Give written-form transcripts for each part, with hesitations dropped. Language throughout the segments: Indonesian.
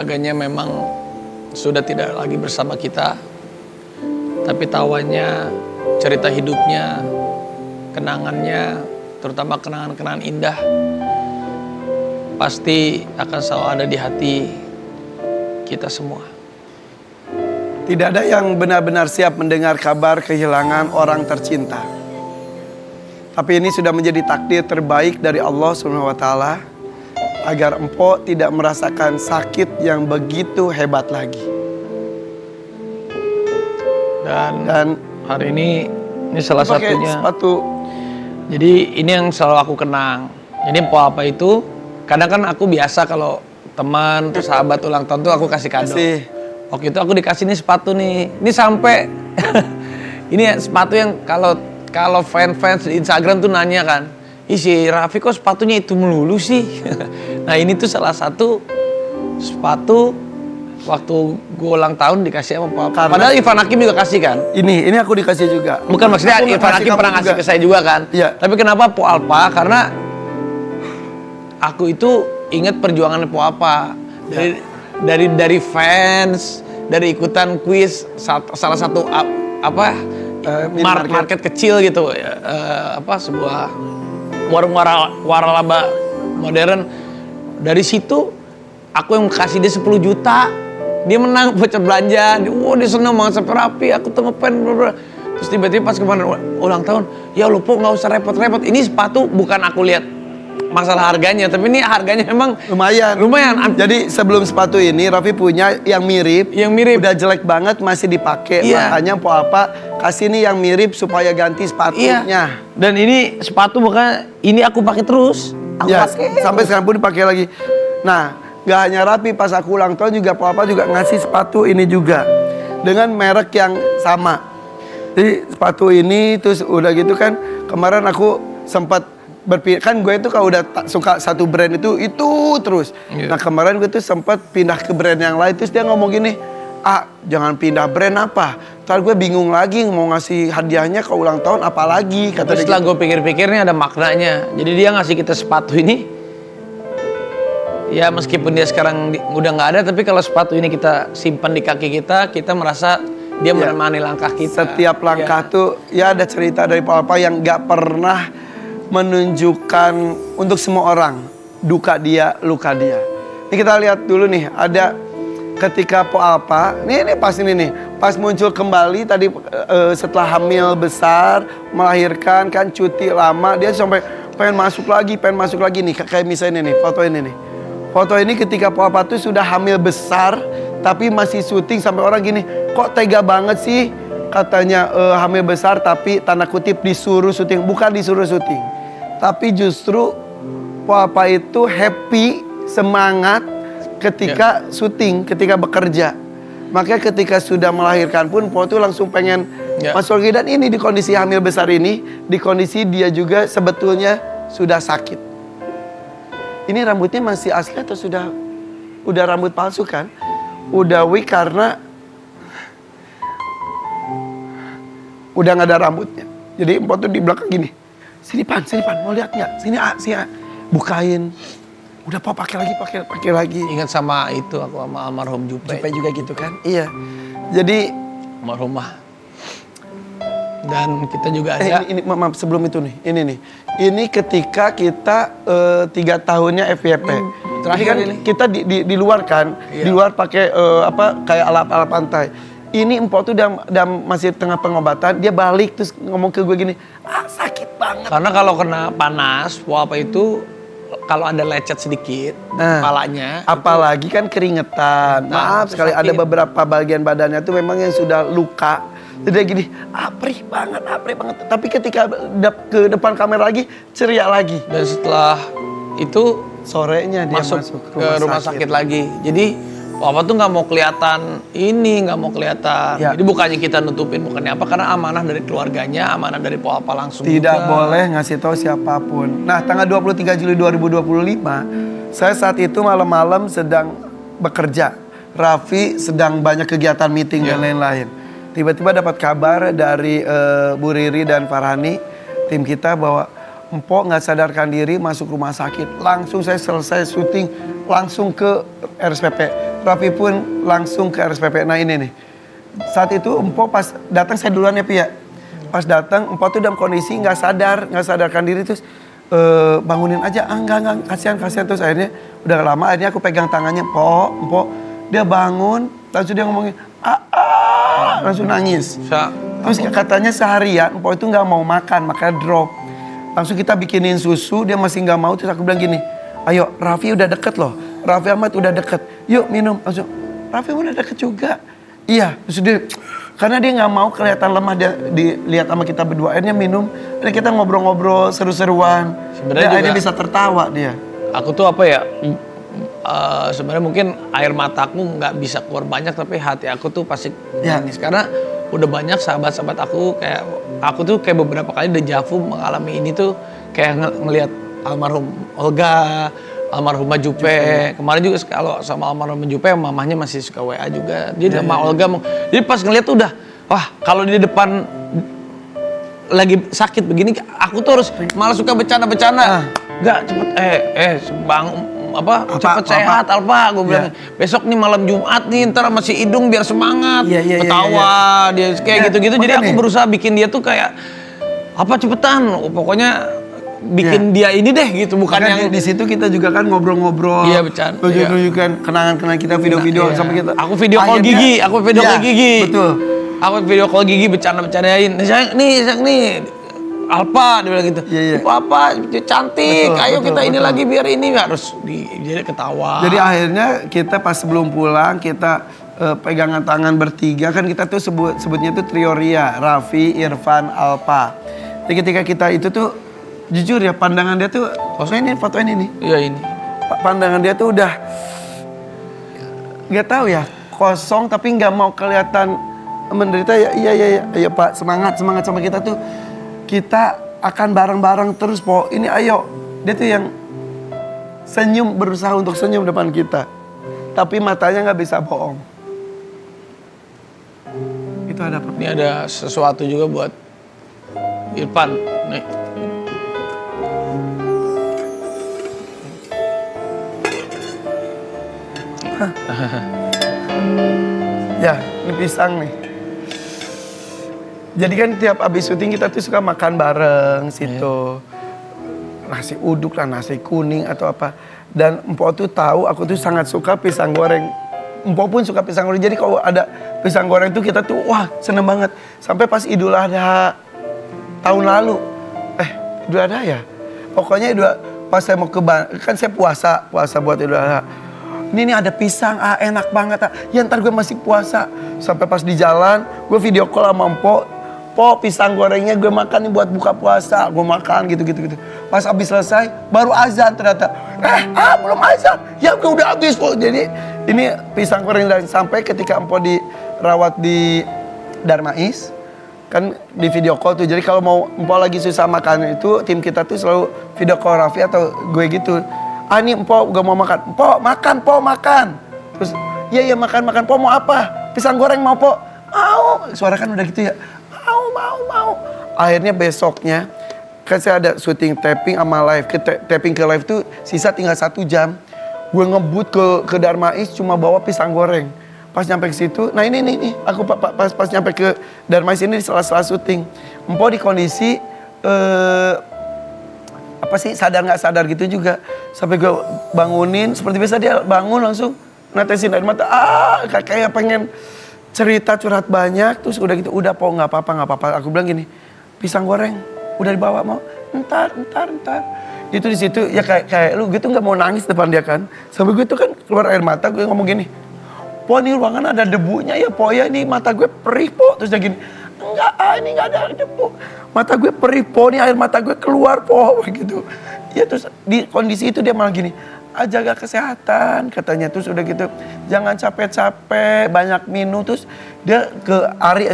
keluarganya memang sudah tidak lagi bersama kita. Tapi tawanya, cerita hidupnya, kenangannya, terutama kenangan-kenangan indah, pasti akan selalu ada di hati kita semua. Tidak ada yang benar-benar siap mendengar kabar kehilangan orang tercinta. Tapi ini sudah menjadi takdir terbaik dari Allah SWT agar Empok tidak merasakan sakit yang begitu hebat lagi. Dan hari ini salah satunya. Sepatu. Jadi ini yang selalu aku kenang. Jadi Empok Apa itu kadang kan aku biasa kalau teman atau sahabat ulang tahun tuh aku kasih kado. Waktu itu aku dikasih nih sepatu nih. Ini sampai ini sepatu yang kalau fans di Instagram tuh nanya kan, "Ih, si Raffi kok sepatunya itu melulu sih?" Nah, ini tuh salah satu sepatu waktu gue ulang tahun dikasih sama Papa. Padahal Irfan Hakim juga kasih kan? Ini aku dikasih juga. Bukan maksudnya Irfan Hakim pernah ngasih ke saya juga kan? Iya. Tapi kenapa Po Alpa? Karena aku itu ingat perjuangan Po Alpa. Dari fans, dari ikutan kuis salah satu market kecil gitu, sebuah warung waralaba modern. Dari situ aku yang kasih dia 10 juta, dia menang voucher belanja, dia seneng banget sampai Raffi, aku tuh ngefans, terus tiba-tiba pas kemarin ulang tahun, ya lu Po nggak usah repot-repot, ini sepatu bukan aku lihat masalah harganya, tapi ini harganya memang lumayan. Jadi sebelum sepatu ini Raffi punya yang mirip, udah jelek banget masih dipakai, makanya Po Alpa kasih nih yang mirip supaya ganti sepatunya. Iya. Dan ini sepatu bukan ini aku pakai terus, aku pakai sampai sekarang pun dipakai lagi. Nah, gak hanya Raffi, pas aku ulang tahun juga Po Alpa juga ngasih sepatu ini juga dengan merek yang sama. Jadi sepatu ini terus udah gitu kan kemarin aku sempat berpikir, kan gue itu kalau udah suka satu brand itu terus. Nah kemarin gue tuh sempat pindah ke brand yang lain, terus dia ngomong gini, jangan pindah brand apa, ntar gue bingung lagi mau ngasih hadiahnya ke ulang tahun apa lagi. Kata setelah gue pikir-pikir nih ada maknanya. Jadi dia ngasih kita sepatu ini, ya meskipun dia sekarang udah nggak ada, tapi kalau sepatu ini kita simpan di kaki kita merasa dia menemani langkah kita. Setiap langkah tuh ya ada cerita dari Po Alpa yang nggak pernah menunjukkan untuk semua orang duka dia, luka dia. Ini kita lihat dulu nih, ada ketika Po Alpa, ini pas ini nih, pas muncul kembali tadi setelah hamil besar, melahirkan kan cuti lama, dia sampai pengen masuk lagi nih, kayak misalnya nih, foto ini nih. Foto ini ketika Po Alpa tuh sudah hamil besar, tapi masih syuting sampai orang gini, kok tega banget sih? Katanya hamil besar tapi tanda kutip disuruh syuting, bukan disuruh syuting. Tapi justru Po Alpa itu happy, semangat ketika syuting, ketika bekerja. Makanya ketika sudah melahirkan pun Po itu langsung pengen masuk lagi. Dan ini di kondisi hamil besar ini, di kondisi dia juga sebetulnya sudah sakit. Ini rambutnya masih asli atau udah rambut palsu kan? Udah wig karena udah nggak ada rambutnya. Jadi Empok tuh di belakang gini. Sini pan, mau lihat nggak? Sini bukain. Udah Po pakai lagi. Ingat sama itu aku sama almarhum Jupe juga gitu kan? Iya. Jadi almarhumah. Dan kita juga ada. Ini maaf sebelum itu nih. Ini nih. Ini ketika kita 3 tahunnya FYP. Terakhir kan ini kita di luar kan, di luar pakai kayak alat-alat pantai. Ini Empok tuh udah masih tengah pengobatan, dia balik terus ngomong ke gue gini, sakit banget. Karena kalau kena panas, Po Alpa itu kalau ada lecet sedikit kepalanya, apalagi kan keringetan. Maaf sekali, ada beberapa bagian badannya tuh memang yang sudah luka. Jadi gini, perih banget. Tapi ketika ke depan kamera lagi, ceria lagi. Dan setelah itu sorenya dia masuk ke rumah sakit lagi. Jadi Po Alpa tuh nggak mau kelihatan Jadi bukannya kita nutupin, bukannya apa, karena amanah dari keluarganya, amanah dari Po Alpa langsung. Tidak boleh ngasih tahu siapapun. Nah, tanggal 23 Juli 2025, saya saat itu malam-malam sedang bekerja. Raffi sedang banyak kegiatan meeting dan lain-lain. Tiba-tiba dapat kabar dari Bu Riri dan Farhani, tim kita, bahwa Empok nggak sadarkan diri masuk rumah sakit. Langsung saya selesai syuting, langsung ke RSPP. Raffi pun langsung ke RSPP. Nah ini nih, saat itu Empo pas datang saya duluan ya Pi ya. Pas datang Empo tuh dalam kondisi nggak sadarkan diri terus bangunin aja, enggak, kasihan terus akhirnya udah lama akhirnya aku pegang tangannya, Empo, dia bangun, langsung dia ngomongin, langsung nangis. Terus katanya seharian Empo itu nggak mau makan, makanya drop. Langsung kita bikinin susu, dia masih nggak mau, terus aku bilang gini, ayo Raffi udah deket loh, Raffi Ahmad udah deket, yuk minum. Langsung, Raffi udah deket juga. Iya, terus dia, karena dia nggak mau kelihatan lemah, dia dilihat sama kita berdua, akhirnya minum, dan kita ngobrol-ngobrol seru-seruan. Sebenarnya akhirnya bisa tertawa dia. Aku tuh apa ya, sebenarnya mungkin air mataku nggak bisa keluar banyak, tapi hati aku tuh pasti nangis. Karena udah banyak sahabat-sahabat aku, kayak aku tuh kayak beberapa kali dejavu mengalami ini tuh, kayak ngelihat almarhum Olga, almarhumah Jupe. Kemarin juga kalau sama almarhumah Jupe, mamahnya masih suka WA juga. Jadi sama Olga, jadi pas ngeliat tuh udah, wah kalau di depan lagi sakit begini, aku tuh harus malah suka bercanda-bercanda. Enggak, cepet, cepet sehat Alpa, gue bilang. Besok nih malam Jumat nih, ntar masih hidung biar semangat. Ketawa, dia kayak gitu-gitu. Jadi aku berusaha bikin dia tuh kayak, cepetan, pokoknya bikin dia ini deh gitu, bukan yang di situ kita juga kan ngobrol-ngobrol. Iya, bercanda. Tunjuk-tunjukkan kenangan-kenangan kita, video-video sampai kita. Aku video call Gigi, Betul. Aku video call Gigi bercanda-bercandain. Sayang nih Alpa, dia bilang gitu. Apa cantik, betul, ayo kita ini lagi biar ini harus jadi ketawa. Jadi akhirnya kita pas sebelum pulang kita pegangan tangan bertiga, kan kita tuh sebutnya tuh trio Ria, Raffi, Irfan, Alpa. Jadi ketika kita itu tuh jujur ya, pandangan dia tuh, foto ini nih. Iya ini. Pandangan dia tuh udah nggak tahu ya, kosong tapi nggak mau kelihatan menderita. Iya Pak, semangat sama kita tuh. Kita akan bareng-bareng terus Po. Ini ayo. Dia tuh yang senyum, berusaha untuk senyum depan kita. Tapi matanya nggak bisa bohong. Itu ada apa? Ini ada sesuatu juga buat Irfan. Nih. Ya, ini pisang nih. Jadi kan tiap abis syuting kita tuh suka makan bareng situ. Nasi uduk lah, nasi kuning atau apa. Dan Empo tuh tahu aku tuh sangat suka pisang goreng. Empo pun suka pisang goreng. Jadi kalau ada pisang goreng tuh kita tuh wah seneng banget. Sampai pas Idul Adha tahun lalu. Idul Adha ya? Pokoknya pas saya mau ke kan saya puasa buat Idul Adha. Ini ada pisang, enak banget. Ya ntar gue masih puasa. Sampai pas di jalan, gue video call sama Po, pisang gorengnya gue makan nih buat buka puasa. Gue makan gitu. Pas habis selesai, baru azan ternyata. Belum azan. Ya gue udah habis Po. Jadi ini pisang goreng dan sampai ketika Empo dirawat di Darmais. Kan di video call tuh. Jadi kalau mau Empo lagi susah makan itu, tim kita tuh selalu video call Raffi atau gue gitu. Ini Empo gak mau makan. Po makan. Terus iya makan. Po mau apa? Pisang goreng mau Po? Mau. Suara kan udah gitu ya. Mau. Akhirnya besoknya kan saya ada syuting taping sama live. Taping ke live tuh sisa tinggal 1 jam. Gue ngebut ke Darmais cuma bawa pisang goreng. Pas nyampe ke situ, nah ini aku pas nyampe ke Darmais ini di sela-sela syuting. Empo di kondisi sadar nggak sadar gitu juga. Sampai gue bangunin, seperti biasa dia bangun langsung netesin air mata. Kayak pengen cerita curhat banyak. Terus udah gitu, udah Po nggak apa-apa. Aku bilang gini, pisang goreng udah dibawa mau? Ntar. Itu di situ ya kayak lu gitu nggak mau nangis depan dia kan. Sampai gue tuh kan keluar air mata, gue ngomong gini, Po ini ruangan ada debunya ya Po ya, ini mata gue perih Po. Terus dia gini, enggak ini nggak ada debu. Mata gue perih Po, ini air mata gue keluar Po gitu. Ya terus di kondisi itu dia malah gini, jaga kesehatan katanya. Terus udah gitu, jangan capek-capek, banyak minum. Terus dia ke Ari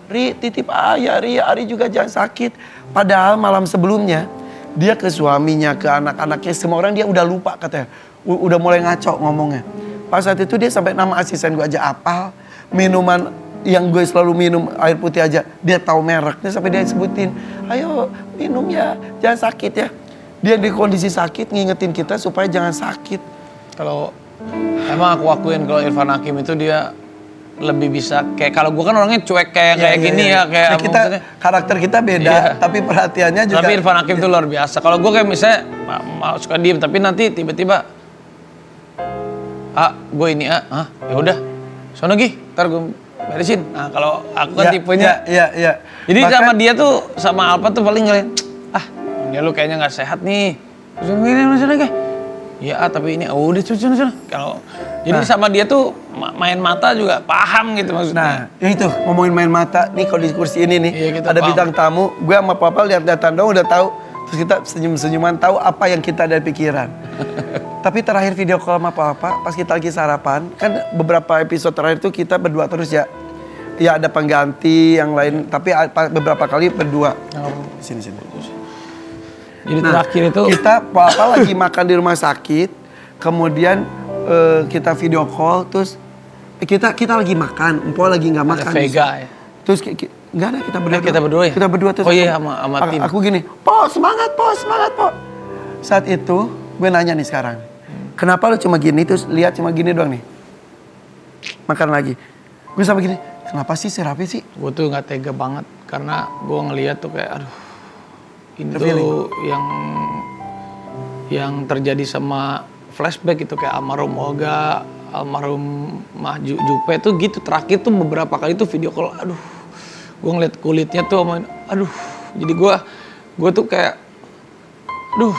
Ri titip ayah Ari juga jangan sakit. Padahal malam sebelumnya dia ke suaminya, ke anak-anaknya, semua orang dia udah lupa katanya. Udah mulai ngaco ngomongnya. Pas saat itu dia sampai nama asisten gue aja apal. Minuman yang gue selalu minum air putih aja dia tahu mereknya, sampai dia sebutin, ayo minum ya, jangan sakit ya. Dia di kondisi sakit ngingetin kita supaya jangan sakit. Kalau Emang aku akuin kalau Irfan Hakim itu dia lebih bisa kayak kalau gue kan orangnya cuek kayak gini ya kayak nah, kita maksudnya, karakter kita beda, tapi perhatiannya juga. tapi Irfan Hakim tuh luar biasa. Kalau gue kayak misalnya suka diem, tapi nanti tiba-tiba gue ini ya udah, sono Gi, ntar gue beresin. Nah kalau aku kan tipenya, jadi bahkan, sama dia tuh sama Alpa tuh paling ngeliat, ini lu kayaknya nggak sehat nih. Terus gini maksudnya kayak, ya tapi ini udah sudah. Kalau jadi sama dia tuh main mata juga paham gitu maksudnya. Nah, itu ngomongin main mata nih kalau di kursi ini nih ada paham. Bintang tamu, gue sama Papa lihat-lihatan dong udah tahu. Terus kita senyum-senyuman tahu apa yang kita ada di pikiran. Tapi terakhir video call sama Papa pas kita lagi sarapan, kan beberapa episode terakhir tuh kita berdua terus ya. Ya ada pengganti yang lain, tapi beberapa kali berdua. Sini. Jadi terakhir itu kita Papa lagi makan di rumah sakit, kemudian kita video call, terus kita lagi makan, Empo lagi nggak makan. Ada Vega ya. Terus nggak ada kita berdua. Kita berdua terus. Oh iya sama tim. Aku gini, Po semangat Po. Saat itu gue nanya nih sekarang, kenapa lu cuma gini terus lihat cuma gini doang nih? Makan lagi. Gue sama gini, kenapa sih si Raffi sih? Gue tuh nggak tega banget karena gue ngeliat tuh kayak aduh. Ini tuh yang terjadi sama flashback itu kayak almarhum Olga, almarhum Mah Jupe tuh gitu. Terakhir tuh beberapa kali tuh video call, aduh, gue ngeliat kulitnya tuh, aduh, jadi gue tuh kayak, gue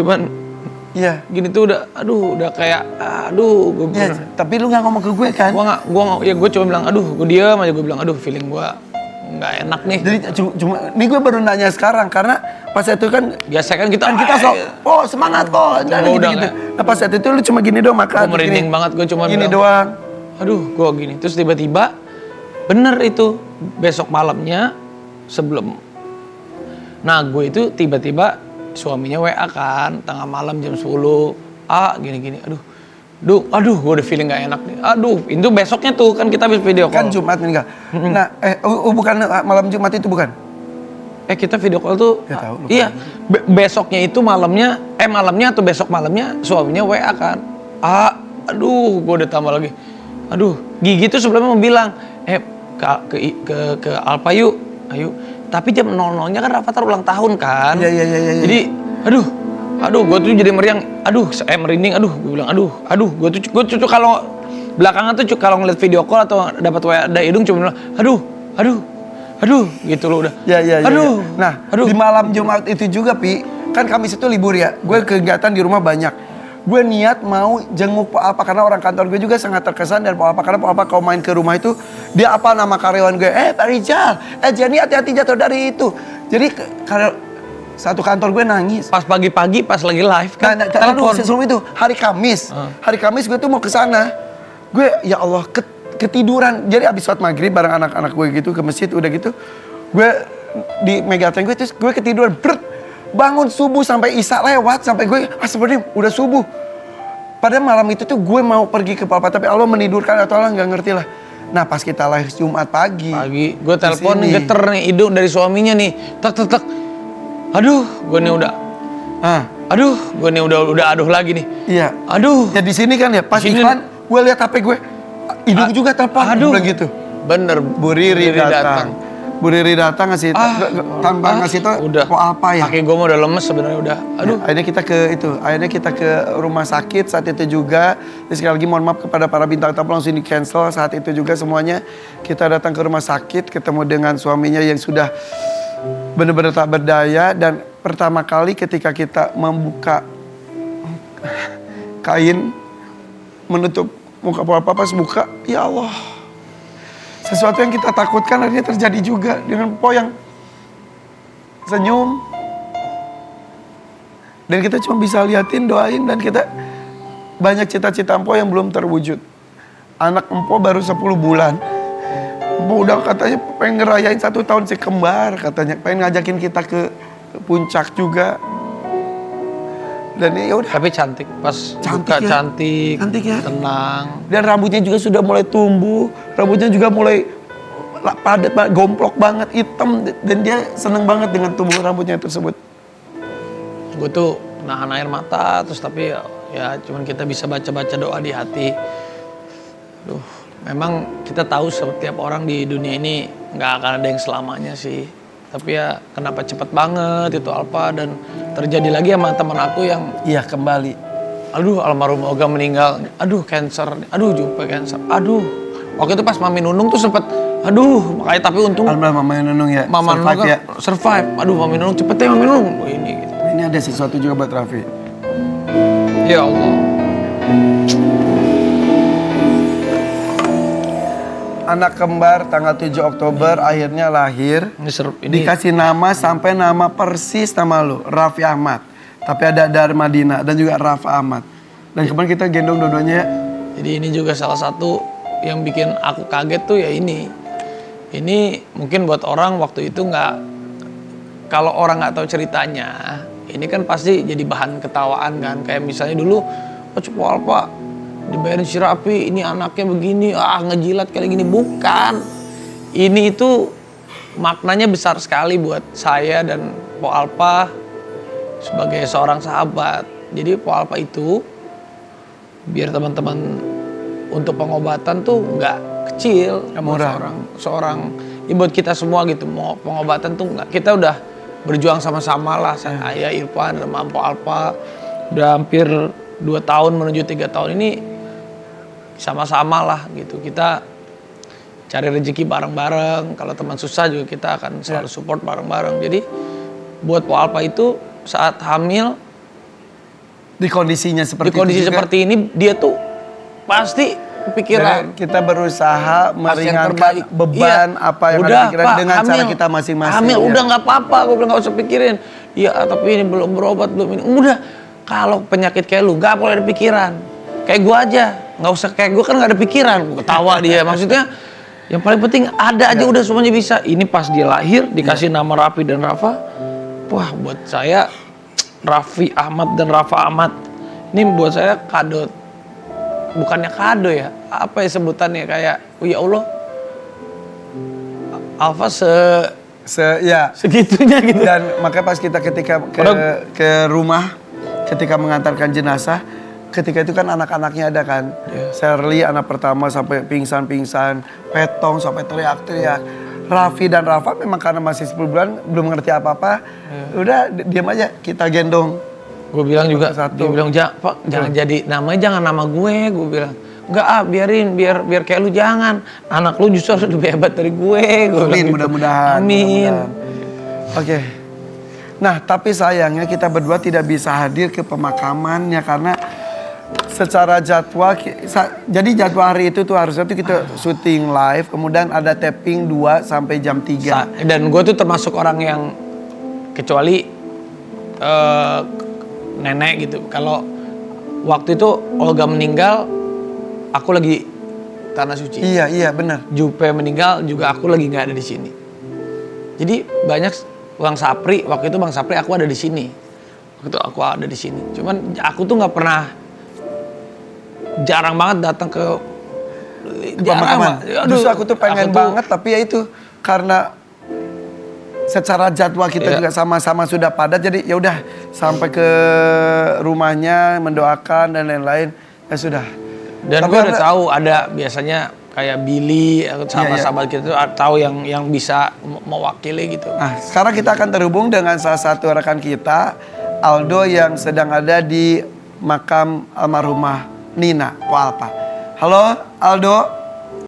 cuman, gini tuh udah kayak, gue tapi lu nggak ngomong ke gue kan? Gue cuma bilang, gue diam aja, gue bilang, feeling gue nggak enak nih. Jadi cuma ini gue baru nanya sekarang karena pas itu kan biasa kan kita semangat kok gitu. Nah pas itu lu cuma gini doang makan. Gue merinding banget, gue cuma gini doang. Gue gini. Terus tiba-tiba bener itu besok malamnya sebelum. Nah gue itu tiba-tiba suaminya WA kan tengah malam jam 10. Gini. Aduh, gue udah feeling gak enak nih. Itu besoknya tuh kan kita habis video call. Kan Jumat meninggal. Nah, bukan malam Jumat itu bukan? Kita video call tuh. Ya, tahu, iya. Besoknya itu malamnya atau besok malamnya suaminya WA kan. Gue udah tambah lagi. Gigi tuh sebelumnya mau bilang, ke Alpa yuk, ayo. Tapi jam 00-nya kan Rafathar ulang tahun kan. Iya. Jadi, gue tuh jadi meriang, merinding, gue bilang, gue tuh kalau belakangan tuh kalau ngeliat video call atau dapat WA dari hidung cuma bilang, gitu loh udah. Iya. Nah, di malam Jumat itu juga, Pi, kan Kamis itu libur ya, gue kegiatan di rumah banyak. Gue niat mau jenguk Pak Alpa karena orang kantor gue juga sangat terkesan dan Pak Alpa karena Pak Alpa kalau main ke rumah itu dia apa nama karyawan gue, Pak Rijal, Jenny hati-hati jatuh dari itu. Jadi satu kantor gue nangis. Pas pagi-pagi, pas lagi live kan. Telepon. Sebelum itu, hari Kamis. Hari Kamis gue tuh mau ke sana. Gue, ya Allah, ketiduran. Jadi abis sholat maghrib bareng anak-anak gue gitu ke masjid udah gitu. Gue di megatank gue terus gue ketiduran. Bangun subuh sampai Isya lewat. Sampai gue, sebenarnya udah subuh. Padahal malam itu tuh gue mau pergi ke Papa. Tapi Allah menidurkan atau Allah gak ngerti lah. Nah pas kita live Jumat pagi. Gue telepon geter nih hidung dari suaminya nih. Tek. Gue nih udah. Gue nih udah lagi nih. Iya. Ya di sini kan ya. Pas iklan, gue lihat HP gue. Hidung juga telepon. Gitu. Bener. Bu Riri datang. Bu Riri datang ngasih tanpa ngasih tau. Udah. Kok apa ya? Kaki gue mau udah lemes sebenarnya udah. Akhirnya kita ke rumah sakit saat itu juga. Jadi sekali lagi mohon maaf kepada para bintang tamu langsung di cancel saat itu juga semuanya. Kita datang ke rumah sakit ketemu dengan suaminya yang sudah benar-benar tak berdaya dan pertama kali ketika kita membuka kain menutup muka Papa pas buka, ya Allah, sesuatu yang kita takutkan akhirnya terjadi juga dengan Po yang senyum dan kita cuma bisa liatin, doain dan kita banyak cita-cita Empo yang belum terwujud. Anak Empo baru 10 bulan. Empo udah katanya pengen ngerayain 1 tahun si kembar katanya, pengen ngajakin kita ke puncak juga. Dan ya udah. Tapi cantik pas buka ya. Cantik ya. Tenang. Dan rambutnya juga sudah mulai tumbuh, rambutnya juga mulai padat, gomplok banget, hitam dan dia seneng banget dengan tumbuh rambutnya tersebut. Gue tuh nahan air mata terus tapi Ya cuman kita bisa baca-baca doa di hati. Aduh, memang kita tahu setiap orang di dunia ini nggak akan ada yang selamanya sih. Tapi ya kenapa cepet banget itu Alfa, dan terjadi lagi sama teman aku yang Iya, kembali. aduh almarhum Oga meninggal, aduh cancer, aduh Jupe cancer, aduh. Waktu itu pas Mami Nunung tuh sempet, aduh makanya tapi untung Alhamdulillah Mama Nunung ya. Mama Nunung survive kan ya. survive. Aduh Mami Nunung cepet ya Mami Nunung. Oh, ini gitu. Ini ada sesuatu juga buat Raffi. Ya Allah. Anak kembar tanggal 7 Oktober akhirnya lahir. Ini Dikasih nama sampai nama persis nama lu, Raffi Ahmad. Tapi ada Darmadina dan juga Rafa Ahmad. Dan kemarin kita gendong dua-duanya ya. Jadi ini juga salah satu yang bikin aku kaget tuh ya ini. Ini mungkin buat orang waktu itu nggak, kalau orang nggak tahu ceritanya, ini kan pasti jadi bahan ketawaan kan. Kayak misalnya dulu, oh Cepo Alfa dibayarin si Raffi, ini anaknya begini, ngejilat kayak gini. Bukan. Ini itu maknanya besar sekali buat saya dan Po Alfa sebagai seorang sahabat. Jadi Po Alfa itu biar teman-teman untuk pengobatan tuh nggak kecil, murah. seorang ya buat kita semua gitu. Mau pengobatan tuh nggak, kita udah berjuang sama-sama lah, saya Irfan sama Po Alfa udah hampir 2 tahun menuju 3 tahun ini sama-sama lah gitu. Kita cari rezeki bareng-bareng, kalau teman susah juga kita akan selalu support bareng-bareng. Jadi buat Po Alfa itu saat hamil Di kondisinya seperti di kondisi itu juga, seperti ini dia tuh pasti kepikiran. kita berusaha meringankan terbaik. beban Iya. apa yang Udah, ada pikiran Pak, dengan cara hamil. kita masing-masing. Hamil ya. udah nggak apa-apa, gue bilang nggak usah pikirin. Iya, tapi ini belum berobat, belum ini. Udah, kalau penyakit kayak lu nggak boleh ada pikiran. Kayak gue aja, nggak usah kayak gue kan nggak ada pikiran. Gue ketawa dia, maksudnya yang paling penting ada aja udah semuanya bisa. Ini pas dia lahir dikasih nama Raffi dan Rafa. Wah, buat saya Raffi Ahmad dan Rafa Ahmad ini buat saya kado. Bukannya kado ya, apa ya sebutannya, kayak oh ya Allah, Alfa segitunya gitu. Dan makanya pas kita ketika ke rumah, ketika mengantarkan jenazah, ketika itu kan anak-anaknya ada kan. Shirley anak pertama sampai pingsan-pingsan, Petong sampai teriak-teriak. Raffi dan Rafa memang karena masih 10 bulan belum ngerti apa-apa. Udah diam aja, kita gendong. Gue bilang juga, dia bilang Pak jangan jadi namanya, jangan nama gue bilang. Enggak biarin, biar kayak lu, jangan. Anak lu justru harus lebih hebat dari gue. Amin, mudah-mudahan. Amin. Oke. Nah, tapi sayangnya kita berdua tidak bisa hadir ke pemakamannya karena secara jadwal, jadi jadwal hari itu tuh harusnya tuh kita syuting live, kemudian ada taping 2 sampai jam 3. Dan gue tuh termasuk orang yang, kecuali nenek gitu. Kalau waktu itu Olga meninggal, aku lagi Tanah Suci. Iya benar. Jupe meninggal juga aku lagi nggak ada di sini. Jadi banyak Bang Sapri, waktu itu Bang Sapri aku ada di sini. Waktu itu aku ada di sini. Cuman aku tuh nggak pernah, jarang banget datang ke pemakaman. Justru aku tuh pengen banget, tapi ya itu karena secara jadwal kita juga sama-sama sudah padat, jadi ya udah sampai ke rumahnya mendoakan dan lain-lain, ya sudah. Dan gue udah tahu ada biasanya kayak Billy atau sahabat-sahabat kita tuh tahu yang bisa mewakili gitu. Nah, sekarang kita akan terhubung dengan salah satu rekan kita, Aldo, yang sedang ada di makam almarhumah Nina Po Alfa. Halo Aldo.